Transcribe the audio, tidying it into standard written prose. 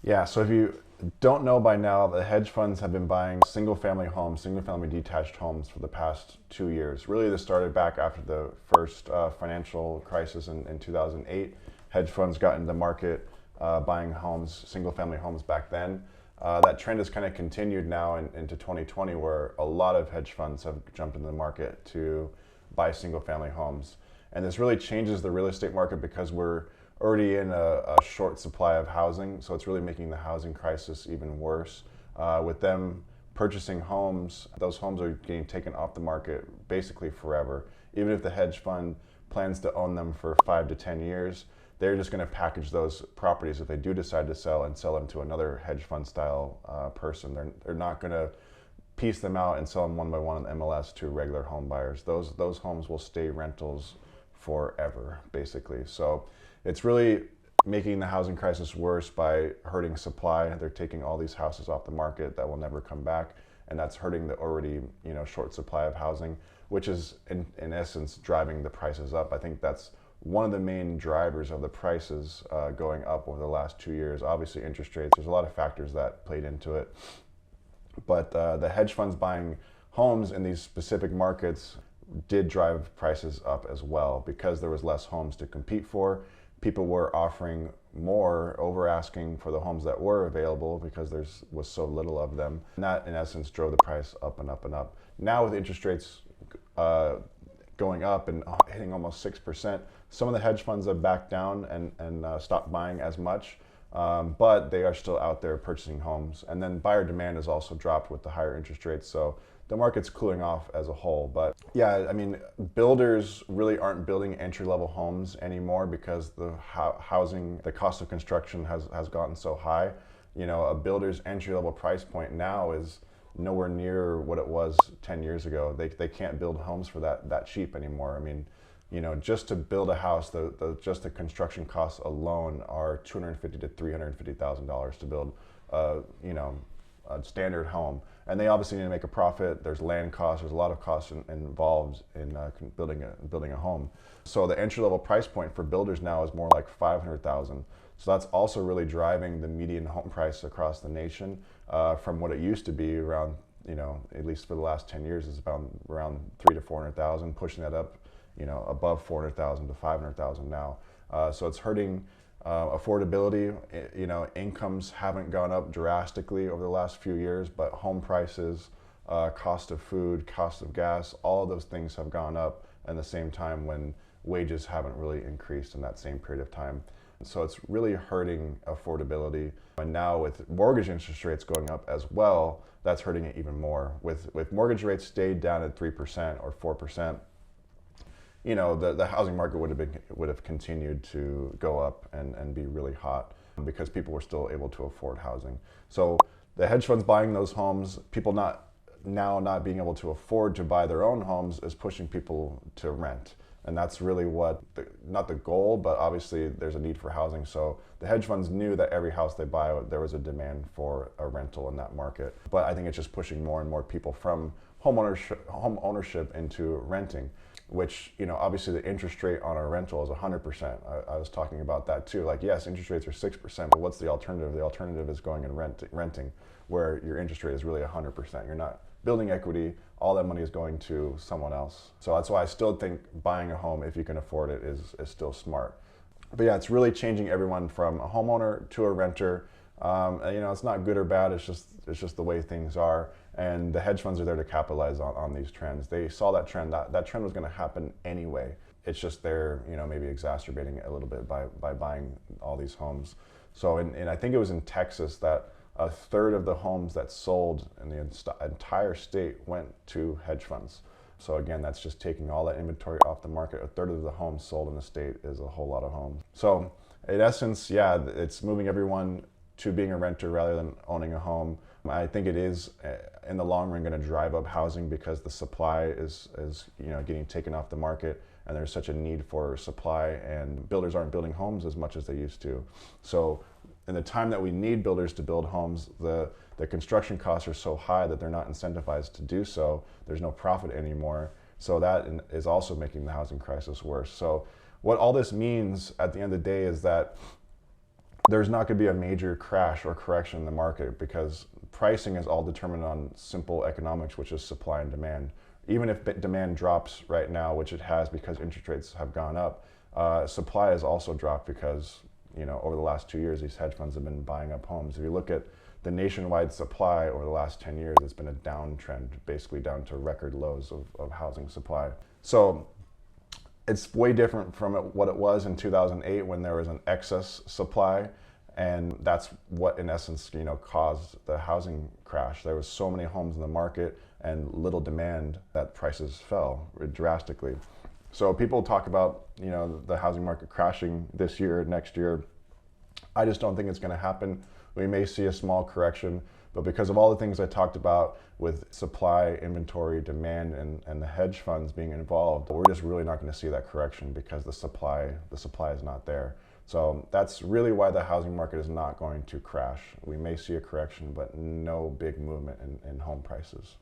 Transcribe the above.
Yeah, so if you don't know by now, the hedge funds have been buying single family homes, single family detached homes for the past 2 years. Really, this started back after the first financial crisis in 2008. Hedge funds got into the market buying homes, single family homes back then. That trend has kind of continued now into 2020, where a lot of hedge funds have jumped into the market to buy single family homes. And this really changes the real estate market because we're already in a short supply of housing, so it's really making the housing crisis even worse. With them purchasing homes, those homes are getting taken off the market basically forever. Even if the hedge fund plans to own them for 5 to 10 years, they're just going to package those properties if they do decide to sell and sell them to another hedge fund style person. They're not going to piece them out and sell them one by one on MLS to regular home buyers. Those homes will stay rentals forever, basically. So it's really making the housing crisis worse by hurting supply. They're taking all these houses off the market that will never come back, and that's hurting the already short supply of housing, which is in essence driving the prices up. I think that's one of the main drivers of the prices going up over the last 2 years. Obviously, interest rates. There's a lot of factors that played into it, but the hedge funds buying homes in these specific markets did drive prices up as well because there was less homes to compete for. People were offering more, over asking for the homes that were available because there was so little of them. And that, in essence, drove the price up and up and up. Now, with interest rates going up and hitting almost 6%, some of the hedge funds have backed down and stopped buying as much. But they are still out there purchasing homes. And then buyer demand has also dropped with the higher interest rates. So the market's cooling off as a whole. But yeah, I mean, builders really aren't building entry-level homes anymore because the housing, the cost of construction has gotten so high. A builder's entry-level price point now is nowhere near what it was 10 years ago. They can't build homes for that cheap anymore. I mean, just to build a house, just the construction costs alone are $250,000 to $350,000 to build, a standard home. And they obviously need to make a profit. There's land costs. There's a lot of costs involved in building a home. So the entry level price point for builders now is more like $500,000. So that's also really driving the median home price across the nation from what it used to be around, at least for the last 10 years, is about around 300,000 to 400,000, pushing that up, above 400,000 to 500,000 now. So it's hurting affordability. Incomes haven't gone up drastically over the last few years, but home prices, cost of food, cost of gas, all of those things have gone up at the same time when wages haven't really increased in that same period of time. So it's really hurting affordability. And now with mortgage interest rates going up as well, that's hurting it even more. With mortgage rates stayed down at 3% or 4%, the housing market would have continued to go up and be really hot because people were still able to afford housing. So the hedge funds buying those homes, people not being able to afford to buy their own homes is pushing people to rent. And that's really not the goal, but obviously there's a need for housing. So the hedge funds knew that every house they buy, there was a demand for a rental in that market. But I think it's just pushing more and more people from home ownership into renting, which, obviously the interest rate on a rental is 100%. I was talking about that too. Like, yes, interest rates are 6%, but what's the alternative? The alternative is going and renting, where your interest rate is really 100%. You're not building equity. All that money is going to someone else. So that's why I still think buying a home, if you can afford it, is still smart. But yeah, it's really changing everyone from a homeowner to a renter. It's not good or bad. It's just the way things are. And the hedge funds are there to capitalize on these trends. They saw that trend. That trend was going to happen anyway. It's just they're maybe exacerbating it a little bit by buying all these homes. So and I think it was in Texas that a third of the homes that sold in the entire state went to hedge funds. So again, that's just taking all that inventory off the market. A third of the homes sold in the state is a whole lot of homes. So in essence, yeah, it's moving everyone to being a renter rather than owning a home. I think it is in the long run going to drive up housing because the supply is getting taken off the market, and there's such a need for supply, and builders aren't building homes as much as they used to. So in the time that we need builders to build homes, the construction costs are so high that they're not incentivized to do so. There's no profit anymore. So that is also making the housing crisis worse. So what all this means at the end of the day is that there's not going to be a major crash or correction in the market because pricing is all determined on simple economics, which is supply and demand. Even if demand drops right now, which it has because interest rates have gone up, supply has also dropped because, over the last 2 years, these hedge funds have been buying up homes. If you look at the nationwide supply over the last 10 years, it's been a downtrend, basically down to record lows of housing supply. So it's way different from what it was in 2008 when there was an excess supply, and that's what in essence caused the housing crash. There was so many homes in the market and little demand that prices fell drastically. So people talk about the housing market crashing this year, next year. I just don't think it's going to happen. We may see a small correction, but because of all the things I talked about with supply, inventory, demand, and the hedge funds being involved, we're just really not going to see that correction because the supply is not there. So that's really why the housing market is not going to crash. We may see a correction, but no big movement in home prices.